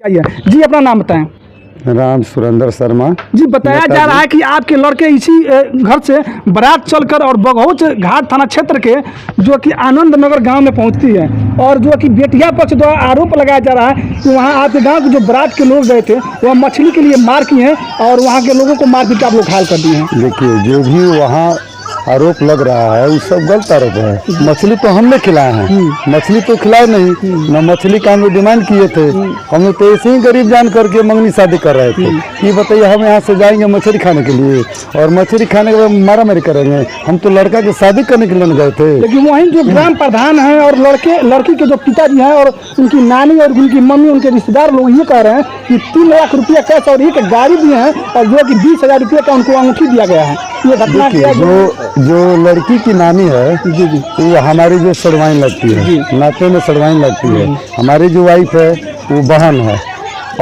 जी अपना नाम बताएं। राम सुरेंद्र शर्मा। जी बताया जा रहा है कि आपके लड़के इसी घर से बारात चलकर और बघौच घाट थाना क्षेत्र के जो कि आनंद नगर गांव में पहुंचती है और जो कि बेटिया पक्ष द्वारा आरोप लगाया जा रहा है कि वहां आपके गांव के जो बारात के लोग गए थे वह मछली के लिए मार किए हैं और वहां के लोगों को मार पीट आप लोग घायल कर दिए हैं। देखिए, जो भी वहाँ आरोप लग रहा है वो सब गलत आरोप है। मछली तो हमने खिलाए हैं, मछली तो खिलाए नहीं न। मछली का हम लोग डिमांड किए थे। हम लोग तो ऐसे ही गरीब जान करके मंगनी शादी कर रहे थे। ये बताइए, हम यहाँ से जाएंगे मछली खाने के लिए और मछली खाने के बाद मारा मारी करेंगे? हम तो लड़का की शादी करने के लिए गए थे। लेकिन वहीं जो ग्राम प्रधान हैं और लड़की के जो पिताजी हैं और उनकी नानी और उनकी मम्मी, उनके रिश्तेदार लोग ये कह रहे हैं कि 3 लाख रुपया कैश और एक गाड़ी दिए हैं और जो कि 20,000 रुपये का उनको अंगूठी दिया गया है। ये घटना जो लड़की की नानी है जी वो हमारी जो सड़वाइन लगती है, नाते में सड़वाइन लगती है। हमारी जो वाइफ है वो बहन है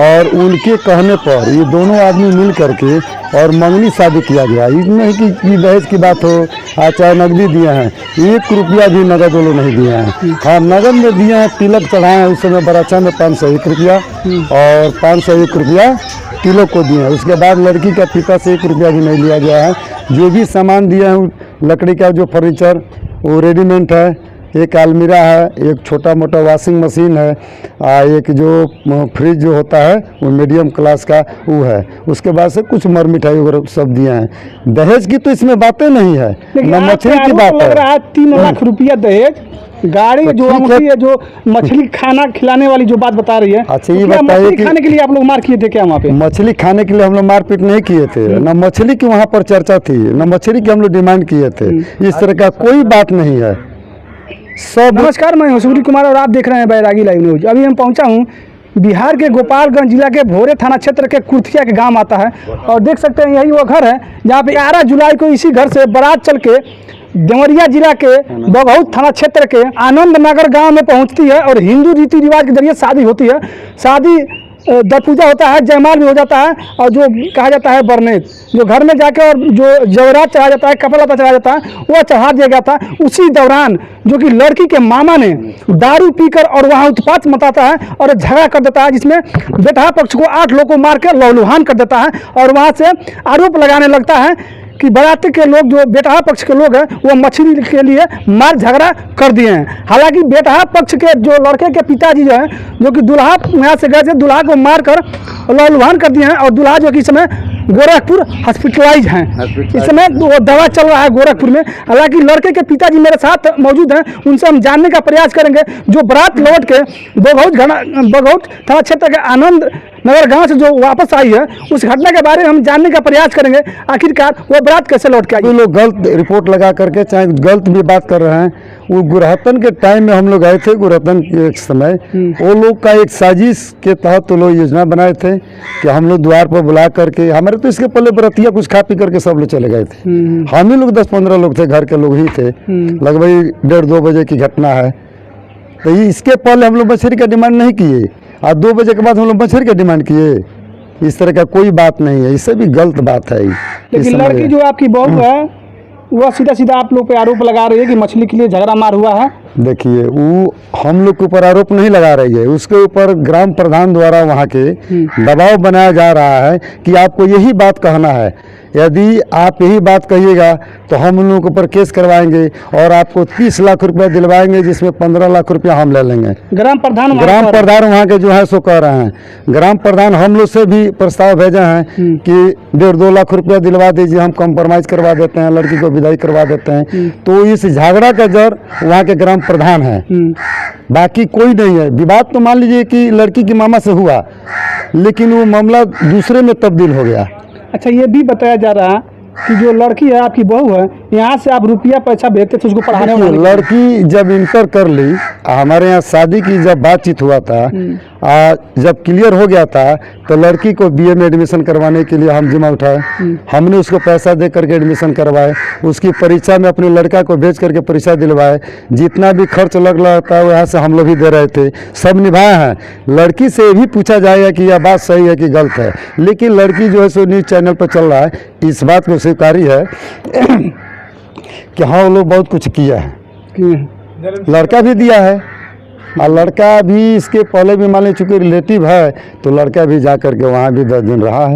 और उनके कहने पर ये दोनों आदमी मिल करके और मंगनी शादी किया गया। इसमें कि दहेज की बात हो चाहे नकदी दिए हैं, 1 रुपया भी नगद वो लोग नहीं दिए हैं। हाँ, नगद में दिए हैं, तिलक चढ़ाए हैं। उस समय बराचा में 501 रुपया और 501 रुपया तिलक को दिए हैं। उसके बाद लड़की का पिता से 1 रुपया भी नहीं लिया गया है। जो भी सामान दिए हैं, लकड़ी का जो फर्नीचर वो रेडीमेड है। एक अलमीरा है, एक छोटा मोटा वॉशिंग मशीन है, एक जो फ्रिज जो होता है वो मीडियम क्लास का वो है। उसके बाद से कुछ मर मिठाई वगैरह सब दिए हैं। दहेज की तो इसमें बातें नहीं है, न मछली की बात है। 3 लाख रुपया दहेज, गाड़ी जो अंगूठी है, जो मछली खाना खिलाने वाली जो बात बता रही है। अच्छा, ये बताइए कि खाने के लिए आप लोग मार किए थे क्या वहाँ पे? मछली खाने के लिए हम लोग मारपीट नहीं किए थे, न मछली की वहाँ पर चर्चा थी, न मछली की हम लोग डिमांड किए थे। इस तरह का कोई बात नहीं है। सब नमस्कार, मैं सूर्य कुमार और आप देख रहे हैं बैरागी लाइव न्यूज। अभी हम पहुंचा हूं बिहार के गोपालगंज जिला के भोरे थाना क्षेत्र के कुर्थिया के गांव आता है और देख सकते हैं यही वो घर है जहां पे 11 जुलाई को इसी घर से बारात चल के देवरिया जिला के बघौच थाना क्षेत्र के आनंद नगर गांव में पहुंचती है और हिंदू रीति रिवाज के जरिए शादी होती है। शादी जब पूजा होता है, जयमाल भी हो जाता है और जो कहा जाता है बरनेत, जो घर में जाकर और जो जवरात चढ़ा जाता है, कपड़ा लता चढ़ा जाता है, वो चढ़ा दिया गया था। उसी दौरान जो कि लड़की के मामा ने दारू पीकर और वहाँ उत्पात मचाता है और झगड़ा कर देता है, जिसमें बेटा पक्ष को 8 लोग को मार कर लहूलुहान कर देता है और वहाँ से आरोप लगाने लगता है कि बाराती के लोग, जो बेटहा पक्ष के लोग हैं, वो मछली के लिए मार झगड़ा कर दिए हैं। हालांकि बेटहा पक्ष के जो लड़के के पिताजी जो हैं, जो कि दूल्हा यहाँ से गए थे, दूल्हा को मार कर लहूलुहान कर दिए हैं और दूल्हा जो कि इस समय गोरखपुर हॉस्पिटलाइज हैं। इस समय वो दवा चल रहा है गोरखपुर में। हालांकि लड़के के पिताजी मेरे साथ मौजूद हैं, उनसे हम जानने का प्रयास करेंगे। जो बारात लौट के बघौच थाना क्षेत्र के आनंद नगर गांव से जो वापस आई है, उस घटना के बारे में हम जानने का प्रयास करेंगे। आखिरकार वो बारात कैसे लौट के आई? वो लोग गलत रिपोर्ट लगा करके चाहे गलत भी बात कर रहे हैं। वो गुरहतन के टाइम में हम लोग आए थे, गुरहतन के एक समय वो लोग का एक साजिश के तहत तो लोग योजना बनाए थे कि हम लोग द्वार पर बुला करके, हमारे तो इसके पहले बरतिया कुछ खा पी करके सब लोग चले गए थे। हम ही लोग 10-15 लोग थे, घर के लोग ही थे। लगभग 1:30-2 बजे की घटना है। तो इसके पहले हम लोग मछली का डिमांड नहीं किए और 2 बजे के बाद हम लोग मछली का डिमांड किए। इस तरह का कोई बात नहीं है, इससे भी गलत बात है। लेकिन लड़की जो आपकी बहू है वह सीधा सीधा आप लोग पे आरोप लगा रही है कि मछली के लिए झगड़ा मार हुआ है। देखिए, वो हम लोग के ऊपर आरोप नहीं लगा रही है, उसके ऊपर ग्राम प्रधान द्वारा वहाँ के दबाव बनाया जा रहा है कि आपको यही बात कहना है। यदि आप यही बात कहिएगा तो हम उन लोगों के ऊपर केस करवाएंगे और आपको 30 लाख रुपया दिलवाएंगे, जिसमें 15 लाख रुपया हम ले लेंगे। ग्राम प्रधान वहाँ के जो है सो कह रहे हैं। ग्राम प्रधान हम लोग से भी प्रस्ताव भेजे हैं कि 1.5-2 लाख रुपया दिलवा दीजिए, हम कॉम्प्रोमाइज़ करवा देते हैं, लड़की को विदाई करवा देते हैं। तो इस झगड़ा का जड़ वहाँ के ग्राम प्रधान है, बाकी कोई नहीं है। विवाद तो मान लीजिए कि लड़की की मामा से हुआ, लेकिन वो मामला दूसरे में तब्दील हो गया। अच्छा, ये भी बताया जा रहा है कि जो लड़की है आपकी बहू है, यहाँ से आप रुपया पैसा भेजते थे उसको पढ़ाने वाले? लड़की जब इंटर कर ली, हमारे यहाँ शादी की जब बातचीत हुआ था, जब क्लियर हो गया था, तो लड़की को BA में एडमिशन करवाने के लिए हम जिम्मा उठाए। हमने उसको पैसा दे करके एडमिशन करवाए, उसकी परीक्षा में अपने लड़का को भेज करके परीक्षा दिलवाए। जितना भी खर्च लग रहा था वो यहाँ से हम लोग ही दे रहे थे, सब निभाए हैं। लड़की से ये भी पूछा जाएगा कि यह बात सही है कि गलत है, लेकिन लड़की जो है सो न्यूज़ चैनल पर चल रहा है, इस बात को स्वीकारी है कि हाँ वो लोग बहुत कुछ किया है, लड़का भी दिया है। और लड़का भी इसके पहले भी मान लीजिए चूँकि रिलेटिव है, तो लड़का भी जा करके वहाँ भी 10 दिन रहा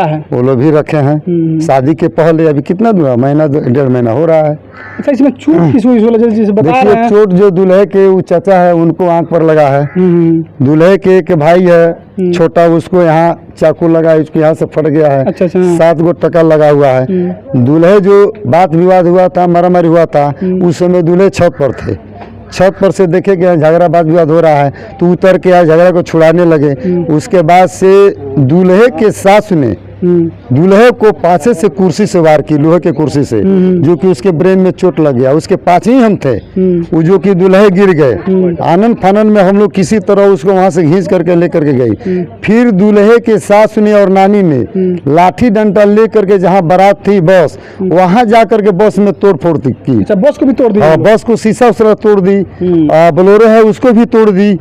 है, वो लोग भी रखे हैं। शादी के पहले अभी कितना दिन, महीना 1.5 महीना हो रहा है। अच्छा, इसमें चोट किस वजह से जैसे बता रहे हैं? चोट जो दूल्हे के वो चाचा है उनको आंख पर लगा है, दूल्हे के भाई है छोटा, उसको यहाँ चाकू लगा है, उसके यहाँ से फट गया है। अच्छा। 7 गो टका लगा हुआ है। दूल्हे जो बात विवाद हुआ था, मारामारी हुआ था, उस समय दूल्हे छत पर थे। छत पर से देखे कि झगड़ा बात विवाद हो रहा है, तो उतर के आज झगड़ा को छुड़ाने लगे। उसके बाद से दूल्हे के सास ने दूल्हे को पाछे से कुर्सी से वार की, लोहे के कुर्सी से, जो कि उसके ब्रेन में चोट लग गया। उसके पास ही हम थे, वो जो कि दूल्हे गिर गए। आनंद फानन में हम लोग किसी तरह उसको वहां से घींच करके लेकर के गई। फिर दूल्हे के सास ने और नानी ने लाठी डंडा लेकर के जहाँ बारात थी बस, वहां जा करके बस में तोड़ फोड़ की। अच्छा, बस को भी तोड़ दी? बस को शीशा उसरा तोड़ दी, बोलेरो है उसको भी तोड़ दी।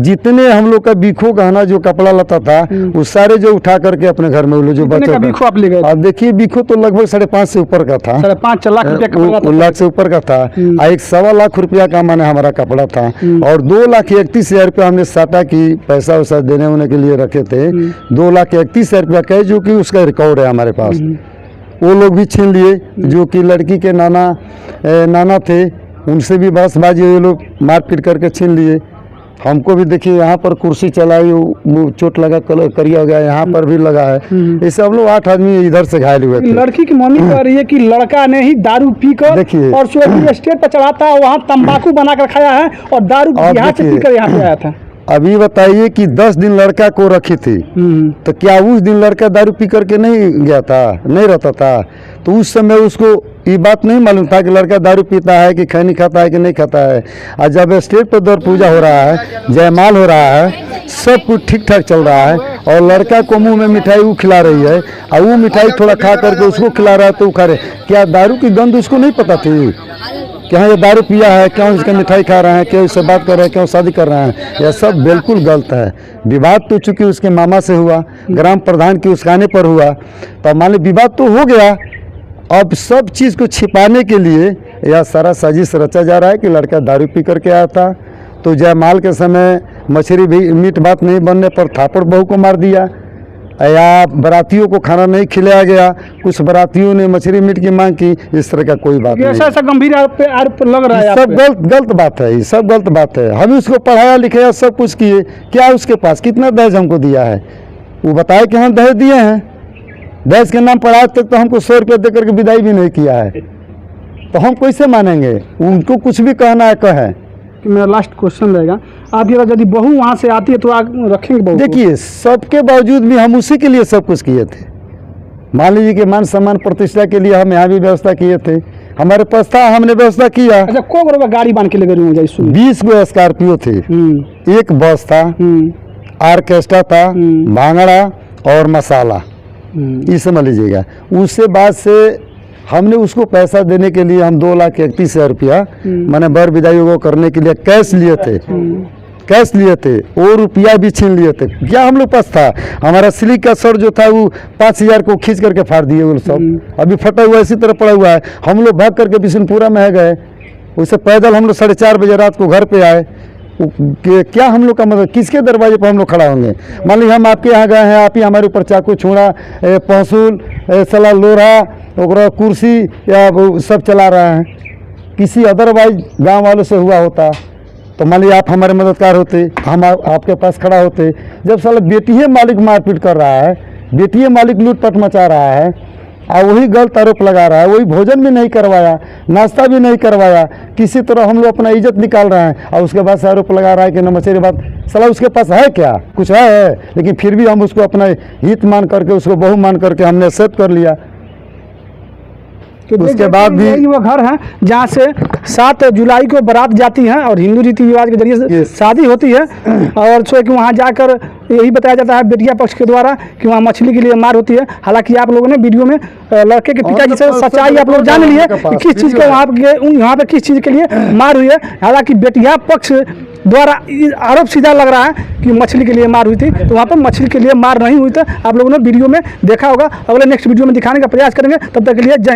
जितने हम लोग का बीखो गहना जो कपड़ा लता था, वो सारे जो उठा करके अपने घर में जो बच्चों बीखो आप ले गए? अब देखिए बीखो तो लगभग 5.5 से ऊपर का था, 5.5 लाख रुपया लाख से ऊपर का था। 1.25 लाख रुपया का माने हमारा कपड़ा था, और 2,31,000 रुपया हमने साटा की पैसा वैसा देने होने के लिए रखे थे। 2,31,000 रुपया कहे, जो कि उसका रिकॉर्ड है हमारे पास। वो लोग भी छीन लिए, जो कि लड़की के नाना थे, उनसे भी बहसबाजी ये लोग मारपीट करके छीन लिए। हमको भी देखिए यहाँ पर कुर्सी चलाई, वो चोट लगा, करिया हो गया, यहाँ पर भी लगा है। ऐसे हम लोग 8 आदमी इधर से घायल हुए थे। लड़की की मम्मी कह रही है कि लड़का ने ही दारू पीकर देखिए और स्टेज पर चढ़ाता है, वहाँ तंबाकू बनाकर खाया है और दारू यहाँ से पीकर यहाँ पे आया था। अभी बताइए कि 10 दिन लड़का को रखी थी, तो क्या उस दिन लड़का दारू पी करके नहीं गया था, नहीं रहता था? तो उस समय उसको ये बात नहीं मालूम था कि लड़का दारू पीता है कि खैनी खाता है कि नहीं खाता है। और जब स्टेज पर दौर पूजा हो रहा है, जयमाल हो रहा है, सब कुछ ठीक ठाक चल रहा है, और लड़का को मुंह में मिठाई वो खिला रही है, और वो मिठाई थोड़ा खा करके उसको खिला रहा है, तो वो खा रहे। क्या दारू की गंध उसको नहीं पता थी कि हाँ ये दारू पिया है, क्यों इसका मिठाई खा रहे हैं, क्यों इससे बात कर रहे हैं, क्यों शादी कर रहे हैं? यह सब बिल्कुल गलत है। विवाद तो चूंकि उसके मामा से हुआ, ग्राम प्रधान के उसकाने पर हुआ, तो मान ली विवाद तो हो गया। अब सब चीज़ को छिपाने के लिए यह सारा साजिश रचा जा रहा है कि लड़का दारू पी करके आया था। तो जयमाल के समय मछली भी मीट भात नहीं बनने पर थापड़ बहू को मार दिया, या बारातियों को खाना नहीं खिलाया गया, कुछ बारातियों ने मछली मीट की मांग की। इस तरह का कोई बात नहीं। ऐसा गंभीर आरोप लग रहा है? सब गलत बात है, ये सब गलत बात है। हम उसको पढ़ाया लिखाया सब कुछ किए, क्या उसके पास कितना दहेज हमको दिया है? वो बताए कि हम दहेज दिए हैं, दहेज के नाम पर आज तक तो हमको 100 रुपये देकर के विदाई भी नहीं किया है, तो हम कैसे मानेंगे? उनको कुछ भी कहना है कहें। मेरा लास्ट क्वेश्चन रहेगा, आप ये यदि बहू वहाँ से आती है तो आप रखेंगे बहू? देखिए, सबके बावजूद भी हम उसी के लिए सब कुछ किए थे। मान लीजिए कि मान सम्मान प्रतिष्ठा के लिए हम यहाँ भी व्यवस्था किए थे, हमारे पास था, हमने व्यवस्था किया। अच्छा, को गाड़ी बांध के ले गए? 20 गो स्कॉर्पियो थे, एक बस था, ऑर्केस्ट्रा था, भांगड़ा और मसाला, ये समझ लीजिएगा। उससे बाद से हमने उसको पैसा देने के लिए हम 2,31,000 रुपया मैंने बर विदाई को करने के लिए कैश लिए थे, वो रुपया भी छीन लिए थे। क्या हम लोग पास था? हमारा सिल्क का शर्ट जो था वो 5,000 को खींच करके फाड़ दिए वो सब, अभी फटा हुआ इसी तरह पड़ा हुआ है। हम लोग भाग करके बिशनपुरा में गए, उससे पैदल हम लोग 4:30 बजे रात को घर पे आए। क्या हम लोग का मतलब, किसके दरवाजे पर हम लोग खड़ा होंगे? मान लीजिए हम आपके यहाँ गए हैं, आप ही हमारे ऊपर चाकू, छुरा, पहसूल, सला, लोहा, और कुर्सी या वो सब चला रहे हैं। किसी अदरवाइज गांव वालों से हुआ होता तो मान लीजिए आप हमारे मददगार होते, हम आपके पास खड़ा होते। जब साला बेटी मालिक मारपीट कर रहा है, बेटी मालिक लूटपाट मचा रहा है, और वही गलत आरोप लगा रहा है, वही भोजन भी नहीं करवाया, नाश्ता भी नहीं करवाया, किसी तरह हम लोग अपना इज्जत निकाल रहे हैं, और उसके बाद से आरोप लगा रहा है कि नमस्ते बात। साला उसके पास है क्या? कुछ है, लेकिन फिर भी हम उसको अपना हित मान करके, उसको बहू मान करके हमने एक्सेप्ट कर लिया। तो उसके बाद भी वो घर है जहाँ से 7 जुलाई को बारात जाती है और हिंदू रीति रिवाज के जरिए से शादी होती है, और सो कि वहाँ जाकर यही बताया जाता है बेटिया पक्ष के द्वारा कि वहाँ मछली के लिए मार होती है। हालांकि आप लोगों ने वीडियो में लड़के के पिताजी से सच्चाई आप लोग जान लिए कि किस चीज़ को वहाँ पे किस चीज़ के लिए मार हुई है। हालांकि बेटिया पक्ष द्वारा आरोप सीधा लग रहा है कि मछली के लिए मार हुई थी, तो वहाँ पर मछली के लिए मार नहीं हुई थी। आप लोगों ने वीडियो में देखा होगा। अगले नेक्स्ट वीडियो में दिखाने का प्रयास करेंगे, तब तक के लिए जय।